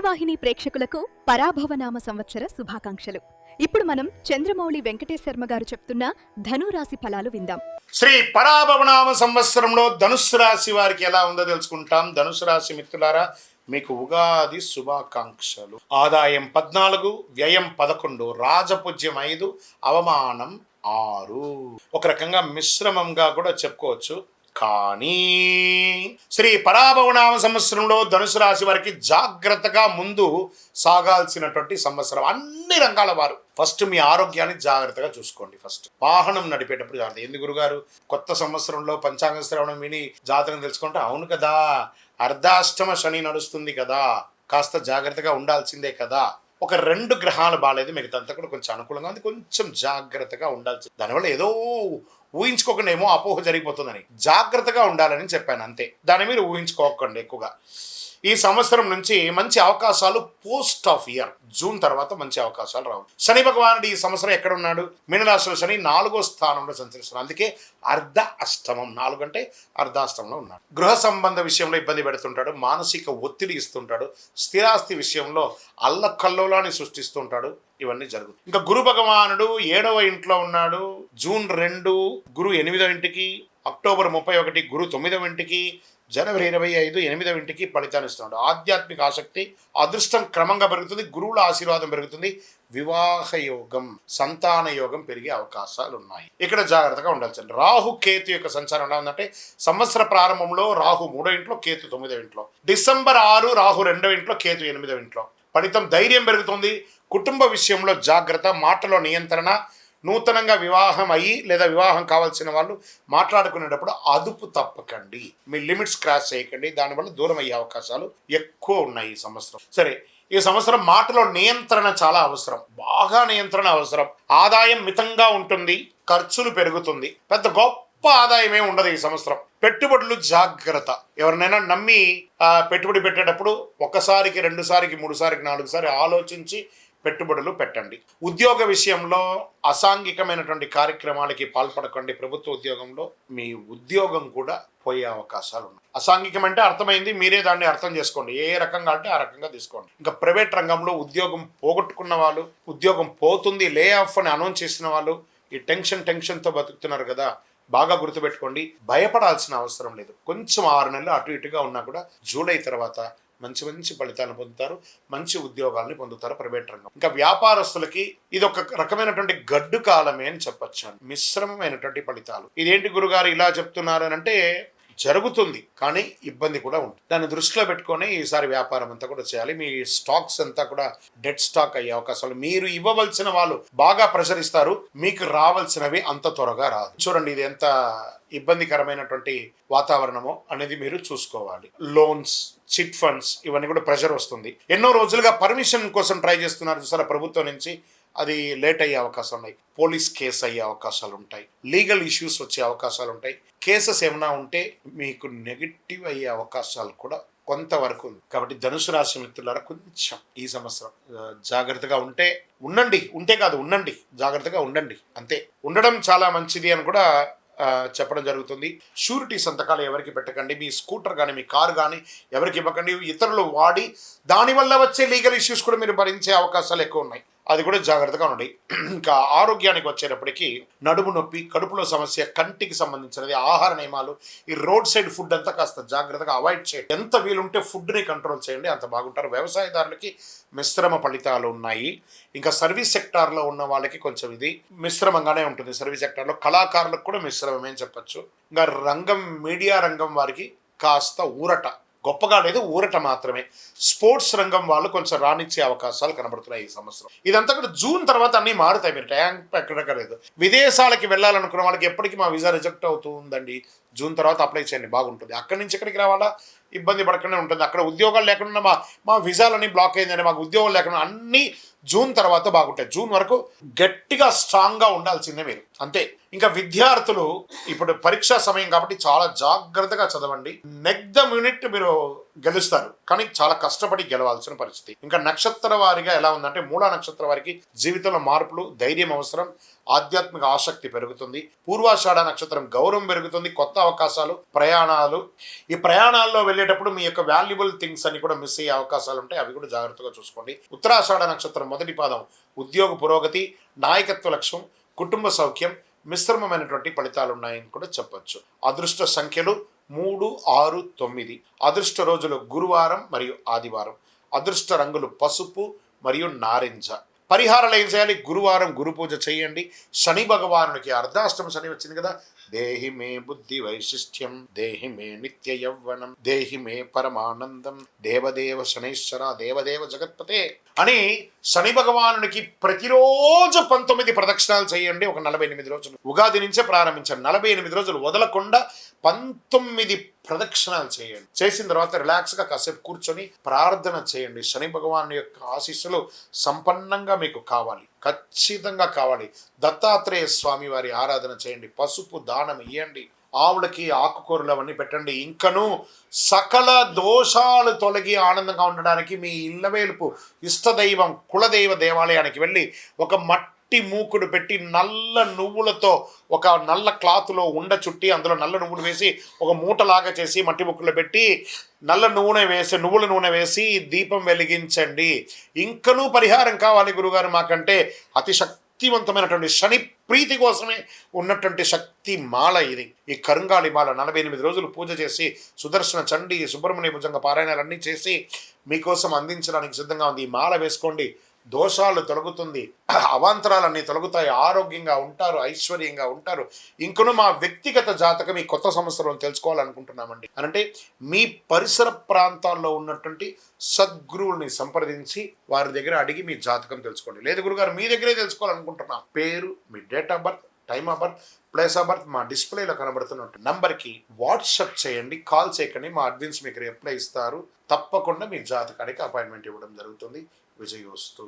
శ్రీవాహిని ప్రేక్షకులకు పరాభవనామ సంవత్సర శుభాకాంక్షలు. ఇప్పుడు మనం చంద్రమౌళి వెంకటేశ్ శర్మ గారు చెప్తున్న ధనురాశి ఫలాలు విందాం. శ్రీ పరాభవనామ సంవత్సరంలో ధనుస్సు రాశి వారికి ఎలా ఉందో తెలుసుకుంటాం. ధనుసు రాశి మిత్రులారా, మీకు ఉగాది శుభాకాంక్షలు. ఆదాయం 14, వ్యయం 11, రాజపూజ్యం 5, అవమానం 6. ఒక రకంగా మిశ్రమంగా కూడా చెప్పుకోవచ్చు. కానీ శ్రీ పరాభవనామ సంవత్సరంలో ధనుసు రాశి వారికి జాగ్రత్తగా ముందు సాగాల్సినటువంటి సంవత్సరం. అన్ని రంగాల వారు ఫస్ట్ మీ ఆరోగ్యాన్ని జాగ్రత్తగా చూసుకోండి. ఫస్ట్ వాహనం నడిపేటప్పుడు జాగ్రత్త. ఎందుకు గురుగారు కొత్త సంవత్సరంలో పంచాంగ శ్రవణం విని జాతకం తెలుసుకుంటే, అవును కదా అర్ధాష్టమ శని నడుస్తుంది కదా, కాస్త జాగ్రత్తగా ఉండాల్సిందే కదా. ఒక 2 గ్రహాలు బాగాలేదు, మిగతా కూడా కొంచెం అనుకూలంగా ఉంది, కొంచెం జాగ్రత్తగా ఉండాల్సింది. దానివల్ల ఏదో ఊహించుకోకుండా ఏమో అపోహ జరిగిపోతుందని జాగ్రత్తగా ఉండాలని చెప్పాను, అంతే. దాని మీరు ఊహించుకోకండి ఎక్కువగా. ఈ సంవత్సరం నుంచి మంచి అవకాశాలు పోస్ట్ ఆఫ్ ఇయర్ జూన్ తర్వాత మంచి అవకాశాలు రావు. శని భగవానుడు ఈ సంవత్సరం ఎక్కడ ఉన్నాడు? మీనరాశిలో శని 4వ స్థానంలో సంచరిస్తున్నాడు. అందుకే అర్ధ అష్టమం, 4 అంటే అర్ధాష్టమంలో ఉన్నాడు. గృహ సంబంధ విషయంలో ఇబ్బంది పెడుతుంటాడు, మానసిక ఒత్తిడి ఇస్తుంటాడు, స్థిరాస్తి విషయంలో అల్లకల్లోలాన్ని సృష్టిస్తుంటాడు. ఇవన్నీ జరుగుతుంది. ఇంకా గురు భగవానుడు 7వ ఇంట్లో ఉన్నాడు. జూన్ 2 గురు 8వ ఇంటికి, అక్టోబర్ 31 గురు 9వ ఇంటికి, జనవరి 25 8వ ఇంటికి ఫలితాన్ని ఇస్తున్నాడు. ఆధ్యాత్మిక ఆసక్తి, అదృష్టం క్రమంగా పెరుగుతుంది, గురువుల ఆశీర్వాదం పెరుగుతుంది, వివాహ యోగం, సంతాన యోగం పెరిగే అవకాశాలు ఉన్నాయి. ఇక్కడ జాగ్రత్తగా ఉండాల్సింది. రాహు కేతు యొక్క సంచారం ఎలా ఉందంటే, సంవత్సర ప్రారంభంలో రాహు 3వ ఇంట్లో, కేతు 9వ ఇంట్లో. డిసెంబర్ 6 రాహు 2వ ఇంట్లో, కేతు 8వ ఇంట్లో. ఫలితం ధైర్యం పెరుగుతుంది, కుటుంబ విషయంలో జాగ్రత్త, మాటలో నియంత్రణ, నూతనంగా వివాహం అయ్యి లేదా వివాహం కావాల్సిన వాళ్ళు మాట్లాడుకునేటప్పుడు అదుపు తప్పకండి, మీ లిమిట్స్ క్రాస్ చేయకండి, దానివల్ల దూరం అయ్యే అవకాశాలు ఎక్కువ ఉన్నాయి ఈ సంవత్సరం. సరే, ఈ సంవత్సరం మాటలో నియంత్రణ చాలా అవసరం, బాగా నియంత్రణ అవసరం. ఆదాయం మితంగా ఉంటుంది, ఖర్చులు పెరుగుతుంది, పెద్ద గొప్ప ఆదాయమే ఉండదు ఈ సంవత్సరం. పెట్టుబడులు జాగ్రత్త. ఎవరినైనా నమ్మి పెట్టుబడి పెట్టేటప్పుడు 1సారికి 2సారికి 3సారికి 4సారి ఆలోచించి పెట్టుబడులు పెట్టండి. ఉద్యోగ విషయంలో అసాంఘికమైనటువంటి కార్యక్రమాలకి పాల్పడకండి. ప్రభుత్వ ఉద్యోగంలో మీ ఉద్యోగం కూడా పోయే అవకాశాలు ఉన్నాయి. అసాంఘికం అంటే అర్థమైంది, మీరే దాన్ని అర్థం చేసుకోండి. ఏ రకంగా అంటే ఆ రకంగా తీసుకోండి. ఇంకా ప్రైవేట్ రంగంలో ఉద్యోగం పోగొట్టుకున్న వాళ్ళు, ఉద్యోగం పోతుంది, లే ఆఫ్ అని అనౌన్స్ చేసిన వాళ్ళు ఈ టెన్షన్తో బతుకుతున్నారు కదా, బాగా గుర్తుపెట్టుకోండి. భయపడాల్సిన అవసరం లేదు. కొంచెం 6 నెలలు అటు ఇటుగా ఉన్నా కూడా జూలై తర్వాత మంచి ఫలితాలను పొందుతారు, మంచి ఉద్యోగాల్ని పొందుతారు ప్రైవేట్ రంగం. ఇంకా వ్యాపారస్తులకి ఇది ఒక రకమైనటువంటి గడ్డు కాలమే అని చెప్పొచ్చు. మిశ్రమమైనటువంటి ఫలితాలు. ఇదేంటి గురుగారు ఇలా చెప్తున్నారు అని అంటే, జరుగుతుంది కానీ ఇబ్బంది కూడా ఉంటుంది. దాన్ని దృష్టిలో పెట్టుకొని ఈసారి వ్యాపారం అంతా కూడా చేయాలి. మీ స్టాక్స్ అంతా కూడా డెడ్ స్టాక్ అయ్యే అవకాశాలు. మీరు ఇవ్వవలసిన వాళ్ళు బాగా ప్రెషర్ ఇస్తారు, మీకు రావాల్సినవి అంత త్వరగా రాదు. చూడండి ఇది ఎంత ఇబ్బందికరమైనటువంటి వాతావరణమో అనేది మీరు చూసుకోవాలి. లోన్స్, చిట్ ఫండ్స్ ఇవన్నీ కూడా ప్రెషర్ వస్తుంది. ఎన్నో రోజులుగా పర్మిషన్ కోసం ట్రై చేస్తున్నారు చూసారా ప్రభుత్వం నుంచి, అది లేట్ అయ్యే అవకాశాలు ఉన్నాయి. పోలీస్ కేసు అయ్యే అవకాశాలు ఉంటాయి, లీగల్ ఇష్యూస్ వచ్చే అవకాశాలు ఉంటాయి. కేసెస్ ఏమైనా ఉంటే మీకు నెగిటివ్ అయ్యే అవకాశాలు కూడా కొంతవరకు ఉంది. కాబట్టి ధనుసు రాశి మిత్రులారా, కొంచెం ఈ సంవత్సరం జాగ్రత్తగా ఉండండి, జాగ్రత్తగా ఉండండి, అంతే. ఉండడం చాలా మంచిది అని కూడా చెప్పడం జరుగుతుంది. షూరిటీ సంతకాలు ఎవరికి పెట్టకండి. మీ స్కూటర్ కానీ మీ కారు కానీ ఎవరికి ఇవ్వకండి. ఇతరులు వాడి దానివల్ల వచ్చే లీగల్ ఇష్యూస్ కూడా మీరు భరించే అవకాశాలు ఎక్కువ ఉన్నాయి, అది కూడా జాగ్రత్తగా ఉండండి. ఇంకా ఆరోగ్యానికి వచ్చేటప్పటికి నడుము నొప్పి, కడుపులో సమస్య, కంటికి సంబంధించినది, ఆహార నియమాలు, ఈ రోడ్ సైడ్ ఫుడ్ అంతా కాస్త జాగ్రత్తగా అవాయిడ్ చేయండి. ఎంత వీలుంటే ఫుడ్ని కంట్రోల్ చేయండి, అంత బాగుంటారు. వ్యవసాయదారులకి మిశ్రమ ఫలితాలు ఉన్నాయి. ఇంకా సర్వీస్ సెక్టార్లో ఉన్న వాళ్ళకి కొంచెం ఇది మిశ్రమంగానే ఉంటుంది. సర్వీస్ సెక్టార్లో కళాకారులకు కూడా మిశ్రమమే అని చెప్పచ్చు. ఇంకా మీడియా రంగం వారికి కాస్త ఊరట, గొప్పగా లేదు, ఊరట మాత్రమే. స్పోర్ట్స్ రంగం వాళ్ళు కొంచెం రాణించే అవకాశాలు కనబడుతున్నాయి ఈ సంవత్సరం. ఇదంతా కూడా జూన్ తర్వాత అన్నీ మారుతాయి, మీరు ట్యాంక్ ఎక్కడక్కర్లేదు. విదేశాలకి వెళ్ళాలనుకున్న వాళ్ళకి ఎప్పటికీ మా వీసా రిజెక్ట్ అవుతుందండి, జూన్ తర్వాత అప్లై చేయండి, బాగుంటుంది. అక్కడి నుంచి ఎక్కడికి రావాలా ఇబ్బంది పడకుండా ఉంటుంది. అక్కడ ఉద్యోగాలు లేకుండా మా వీసాలన్నీ బ్లాక్ అయిందని, మాకు ఉద్యోగాలు లేకుండా, అన్నీ జూన్ తర్వాత బాగుంటాయి. జూన్ వరకు గట్టిగా స్ట్రాంగ్గా ఉండాల్సిందే మీరు, అంతే. ఇంకా విద్యార్థులు ఇప్పుడు పరీక్షా సమయం కాబట్టి చాలా జాగ్రత్తగా చదవండి. నెక్స్ట్ ద మినిట్ మీరు గెలుస్తారు, కానీ చాలా కష్టపడి గెలవాల్సిన పరిస్థితి. ఇంకా నక్షత్ర వారిగా ఎలా ఉందంటే, మూలా నక్షత్ర వారికి జీవితంలో మార్పులు, ధైర్యం అవసరం, ఆధ్యాత్మిక ఆసక్తి పెరుగుతుంది. పూర్వాషాఢ నక్షత్రం గౌరవం పెరుగుతుంది, కొత్త అవకాశాలు, ప్రయాణాలు. ఈ ప్రయాణాల్లో వెళ్ళేటప్పుడు మీ యొక్క వాల్యుబుల్ థింగ్స్ అని కూడా మిస్ అయ్యే అవకాశాలు ఉంటాయి, అవి కూడా జాగ్రత్తగా చూసుకోండి. ఉత్తరాషాఢ నక్షత్రం మొదటి పాదం ఉద్యోగ పురోగతి, నాయకత్వ లక్ష్యం, కుటుంబ సౌఖ్యం, మిశ్రమమైనటువంటి ఫలితాలు ఉన్నాయని కూడా చెప్పొచ్చు. అదృష్ట సంఖ్యలు 3, 6, 9. అదృష్ట రోజులు గురువారం మరియు ఆదివారం. అదృష్ట రంగులు పసుపు మరియు నారింజ. పరిహారాలు ఏం చేయాలి? గురువారం గురు పూజ చేయండి. శని భగవానునికి అర్ధాష్టమ శని వచ్చింది కదా, దేహి మే బుద్ధి వైశిష్ట్యం, దేహి మే నిత్య యవ్వనం, దేహి మే పరమానందం, దేవదేవ శనైశ్వర దేవదేవ జగత్పతే అని శని భగవానునికి ప్రతిరోజు 19 ప్రదక్షిణాలు చేయండి. ఒక 48 రోజులు, ఉగాది నుంచే ప్రారంభించండి. 48 రోజులు వదలకుండా 19 ప్రదక్షిణాలు చేయండి. చేసిన తర్వాత రిలాక్స్గా కాసేపు కూర్చొని ప్రార్థన చేయండి. శని భగవాను యొక్క ఆశీస్సులు సంపన్నంగా మీకు కావాలి, ఖచ్చితంగా కావాలి. దత్తాత్రేయ స్వామి వారి ఆరాధన చేయండి. పసుపు దానం ఇవ్వండి. ఆవులకి ఆకుకూరలు అవన్నీ పెట్టండి. ఇంకను సకల దోషాలు తొలగి ఆనందంగా ఉండడానికి మీ ఇళ్ళవేలుపు ఇష్టదైవం కులదైవ దేవాలయానికి వెళ్ళి ఒక మట్టి మూకుడు పెట్టి నల్ల నువ్వులతో ఒక నల్ల క్లాత్లో ఉండ చుట్టి అందులో నల్ల నువ్వులు వేసి ఒక మూటలాగా చేసి మట్టి ముక్కులో పెట్టి నువ్వుల నూనె వేసి దీపం వెలిగించండి. ఇంకనూ పరిహారం కావాలి గురుగారు మాకంటే, అతి శక్తివంతమైనటువంటి శని ప్రీతి కోసమే ఉన్నటువంటి శక్తి మాల ఇది. ఈ కరుంగాళి మాల 48 రోజులు పూజ చేసి సుదర్శన చండీ సుబ్రహ్మణ్య భుజంగ పారాయణాలన్నీ చేసి మీకోసం అందించడానికి సిద్ధంగా ఉంది. ఈ మాల వేసుకోండి, దోషాలు తొలగుతుంది, అవాంతరాలన్నీ తొలగుతాయి, ఆరోగ్యంగా ఉంటారు, ఐశ్వర్యంగా ఉంటారు. ఇంకను మా వ్యక్తిగత జాతకం ఈ కొత్త సంవత్సరం తెలుసుకోవాలనుకుంటున్నామండి అంటే మీ పరిసర ప్రాంతాల్లో ఉన్నటువంటి సద్గురువుల్ని సంప్రదించి వారి దగ్గర అడిగి మీ జాతకం తెలుసుకోండి. లేదు గురుగారు మీ దగ్గరే తెలుసుకోవాలనుకుంటున్నా, పేరు, మీ date of birth, time of birth, place of birth మా డిస్ప్లేలో కనబడుతున్న నంబర్కి వాట్సాప్ చేయండి, కాల్ చేయకండి. మా అడ్మిన్స్ మీకు రిప్లై ఇస్తారు. తప్పకుండా మీ జాతకానికి అపాయింట్మెంట్ ఇవ్వడం జరుగుతుంది. విజయోస్తు.